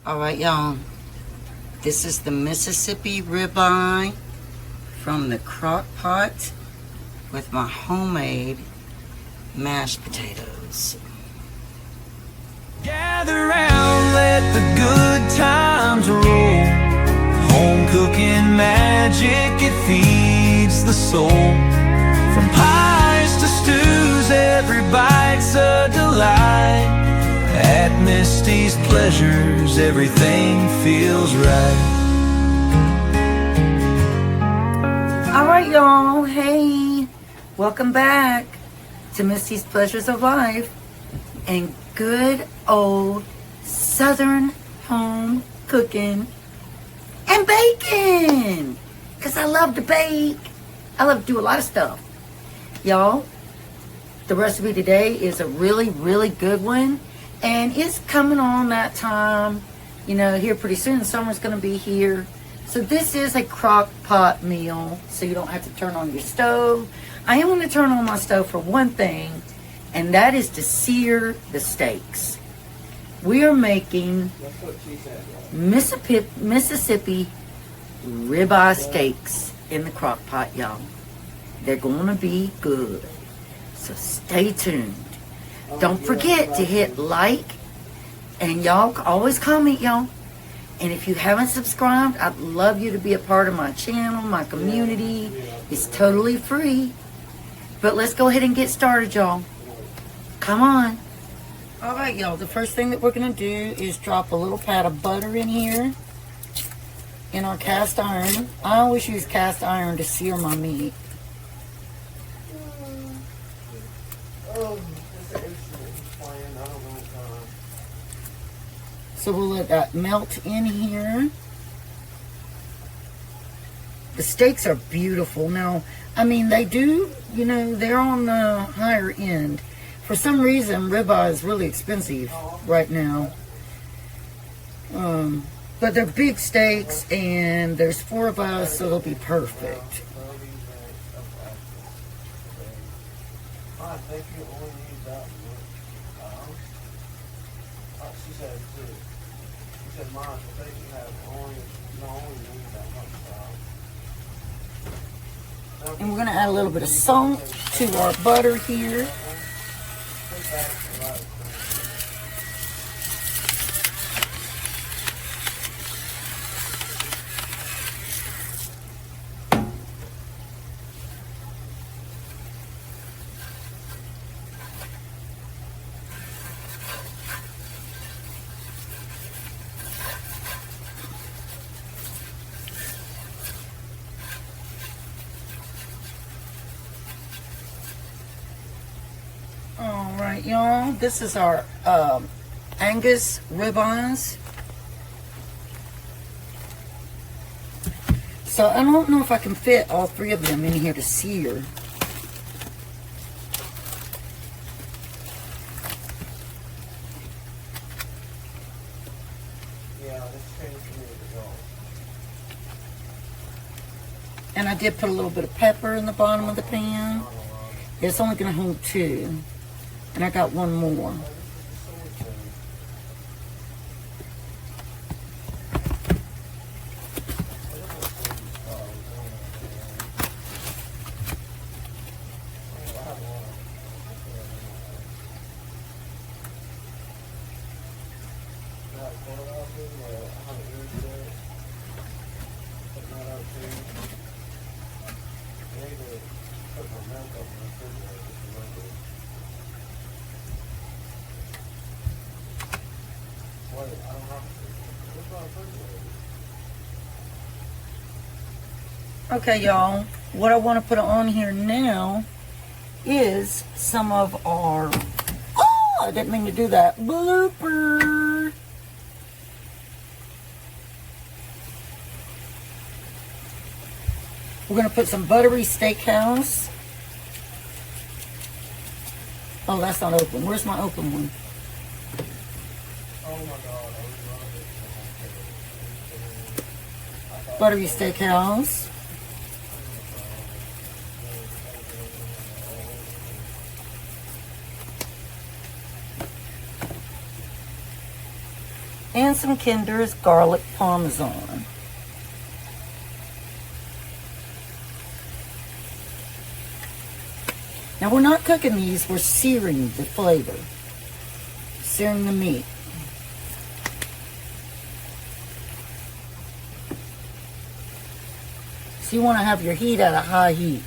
All right, y'all. This is the Mississippi ribeye from the crock pot with my homemade mashed potatoes. Gather round, let the good times roll. Home cooking magic, it feeds the soul. From pies to stews, every bite's a delight. At Misty's Pleasures, everything feels right. All right, y'all. Hey, welcome back to Misty's Pleasures of Life and good old Southern home cooking and baking. Because I love to bake. I love to do a lot of stuff. Y'all, the recipe today is a really, really good one. And it's coming on that time, you know, here pretty soon. Summer's going to be here. So this is a crock pot meal, so you don't have to turn on your stove. I am going to turn on my stove for one thing, and that is to sear the steaks. We are making Mississippi ribeye steaks in the crock pot, y'all. They're going to be good. So stay tuned. Don't forget to hit like, and y'all always comment, y'all. And if you haven't subscribed, I'd love you to be a part of my channel, my community. It's totally free. But let's go ahead and get started, y'all. Come on. All right, y'all. The first thing that we're going to do is drop a little pat of butter in here in our cast iron. I always use cast iron to sear my meat. So we'll let that melt in here. The steaks are beautiful. Now, I mean, they do, you know, they're on the higher end. For some reason, ribeye is really expensive right now. But they're big steaks, and there's 4 of us, so they'll be perfect. And we're going to add a little bit of salt to our butter here. Alright, y'all, this is our Angus ribeyes. So I don't know if I can fit all 3 of them in here to sear. And I did put a little bit of pepper in the bottom of the pan. It's only going to hold 2. And I got 1 more. Okay, y'all, what I want to put on here now is some of our, I didn't mean to do that, blooper. We're going to put some buttery steakhouse. Oh, that's not open. Where's my open one? Oh my God. Buttery steakhouse. and some Kinder's garlic parmesan. Now we're not cooking these, we're searing the flavor. Searing the meat. So you want to have your heat at a high heat.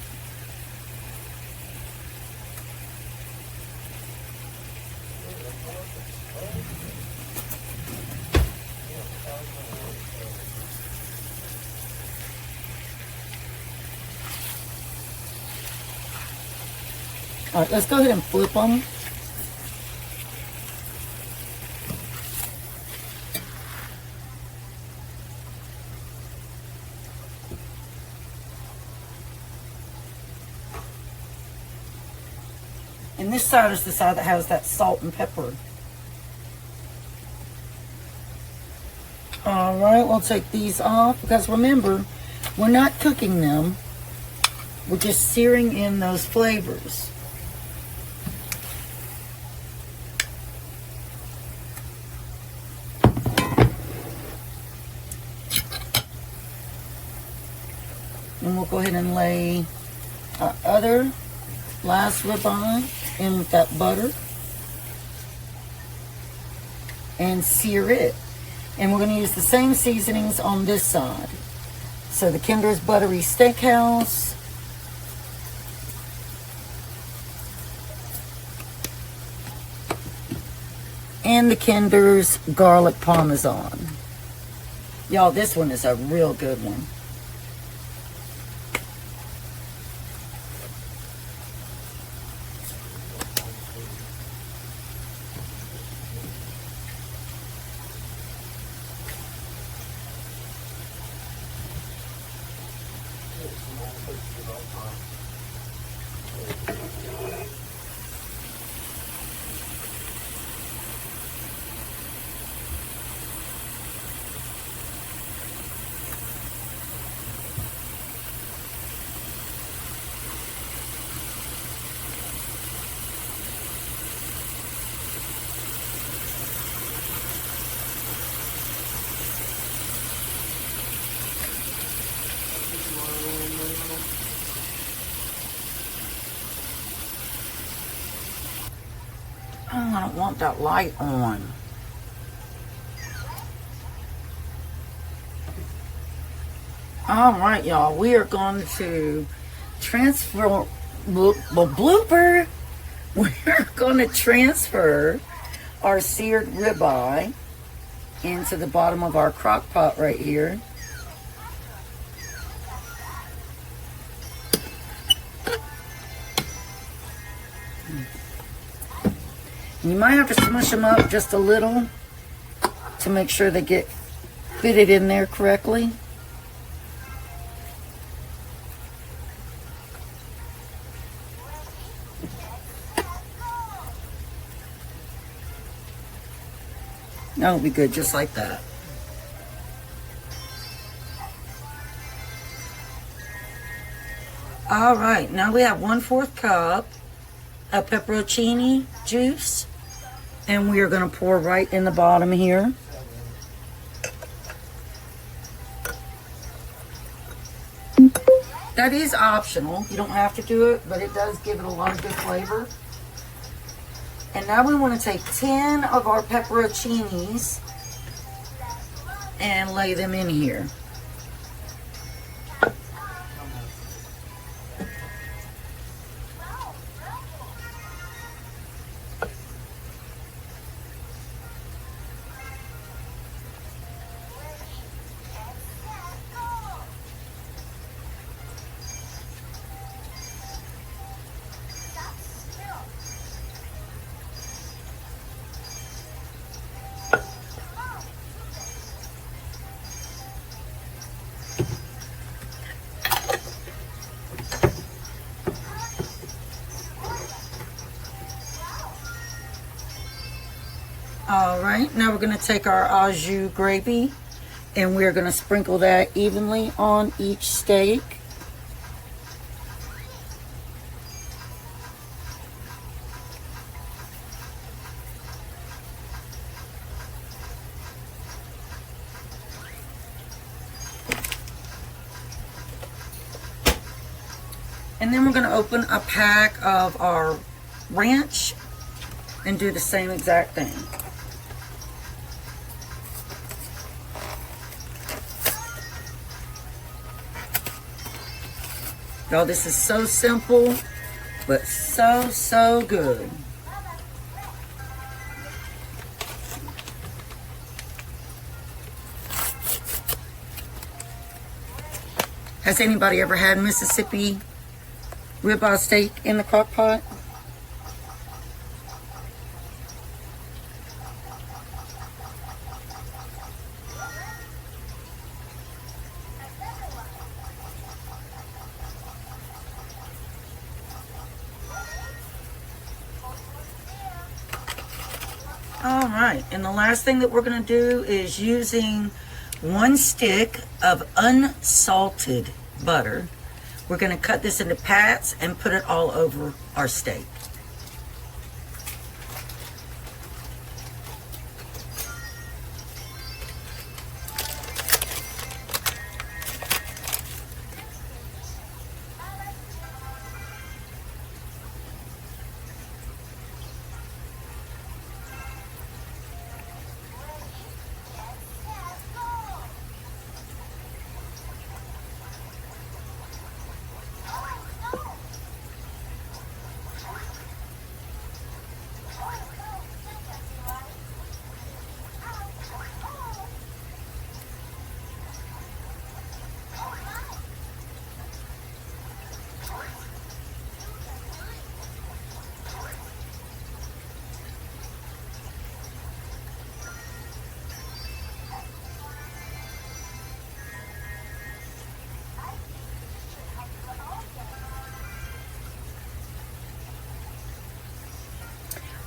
All right, let's go ahead and flip them. And this side is the side that has that salt and pepper. All right, we'll take these off because remember, we're not cooking them. We're just searing in those flavors. And we'll go ahead and lay our other last ribeye in with that butter and sear it. And we're going to use the same seasonings on this side. So the Kinder's Buttery Steakhouse, and the Kinder's Garlic Parmesan. Y'all, this one is a real good one. Oh, I don't want that light on. All right, y'all. We are going to transfer blooper. We're going to transfer our seared ribeye into the bottom of our crock pot right here. You might have to smush them up just a little to make sure they get fitted in there correctly. That'll be good just like that. All right, now we have 1/4 cup of pepperoncini juice. And we are going to pour right in the bottom here. That is optional. You don't have to do it, but it does give it a lot of good flavor. And now we want to take 10 of our pepperoncinis and lay them in here. All right, now we're going to take our au jus gravy and we're going to sprinkle that evenly on each steak. And then we're going to open a pack of our ranch and do the same exact thing. Y'all, this is so simple, but so good. Has anybody ever had Mississippi ribeye steak in the crock pot? All right, and the last thing that we're going to do is using 1 stick of unsalted butter. We're going to cut this into pats and put it all over our steak.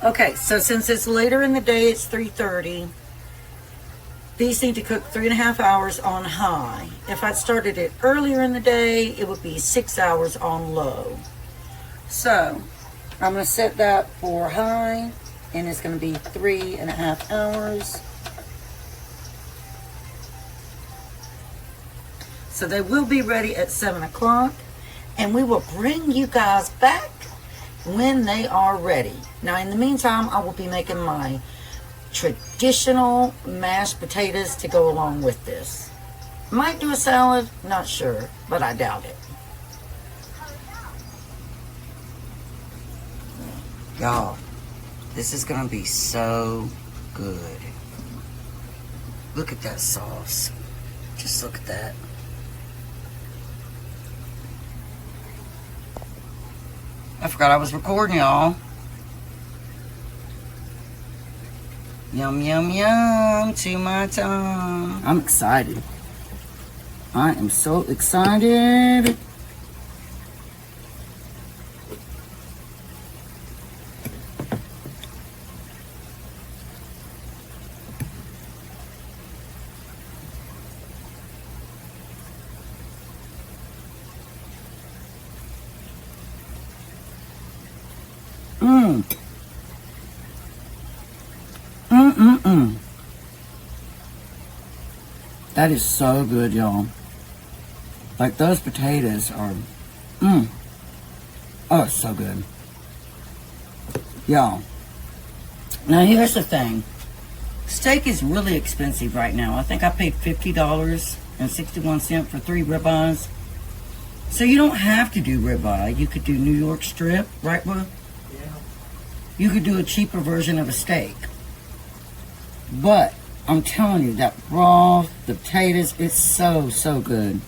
Okay, so since it's later in the day, it's 3:30. These need to cook 3.5 hours on high. If I'd started it earlier in the day, it would be 6 hours on low. So I'm going to set that for high, and it's going to be 3.5 hours. So they will be ready at 7 o'clock, and we will bring you guys back when they are ready. Now, in the meantime, I will be making my traditional mashed potatoes to go along with this. Might do a salad, not sure, but I doubt it. Y'all, this is gonna be so good. Look at that sauce. Just look at that. I forgot I was recording, y'all. Yum, yum, yum to my tongue. I'm excited. I am so excited. That is so good, y'all. Like, those potatoes are, oh, it's so good. Y'all, now here's the thing. Steak is really expensive right now. I think I paid $50.61 for 3 ribeyes. So you don't have to do ribeye. You could do New York strip, right, Will? Yeah. You could do a cheaper version of a steak. But I'm telling you, that raw, the potatoes, it's so good.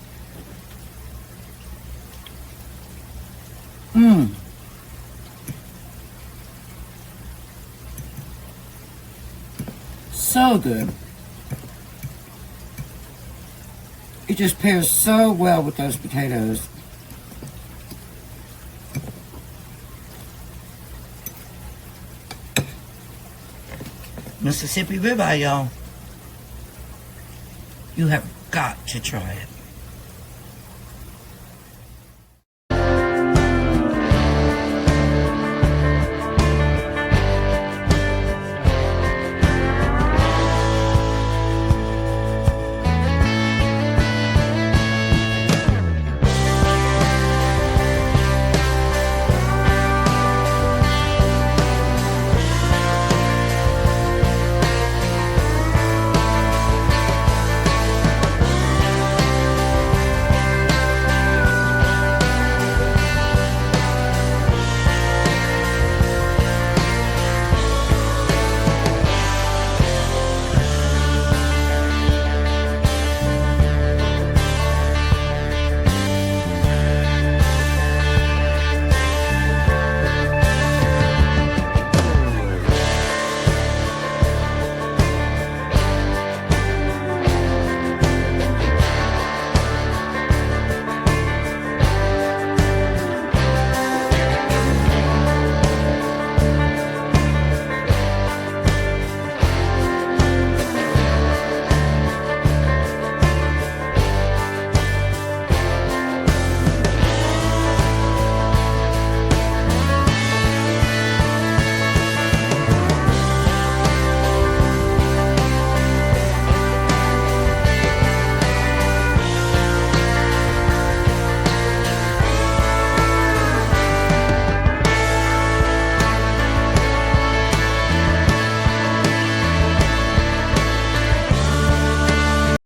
So good. It just pairs so well with those potatoes. Mississippi ribeye, y'all. You have got to try it.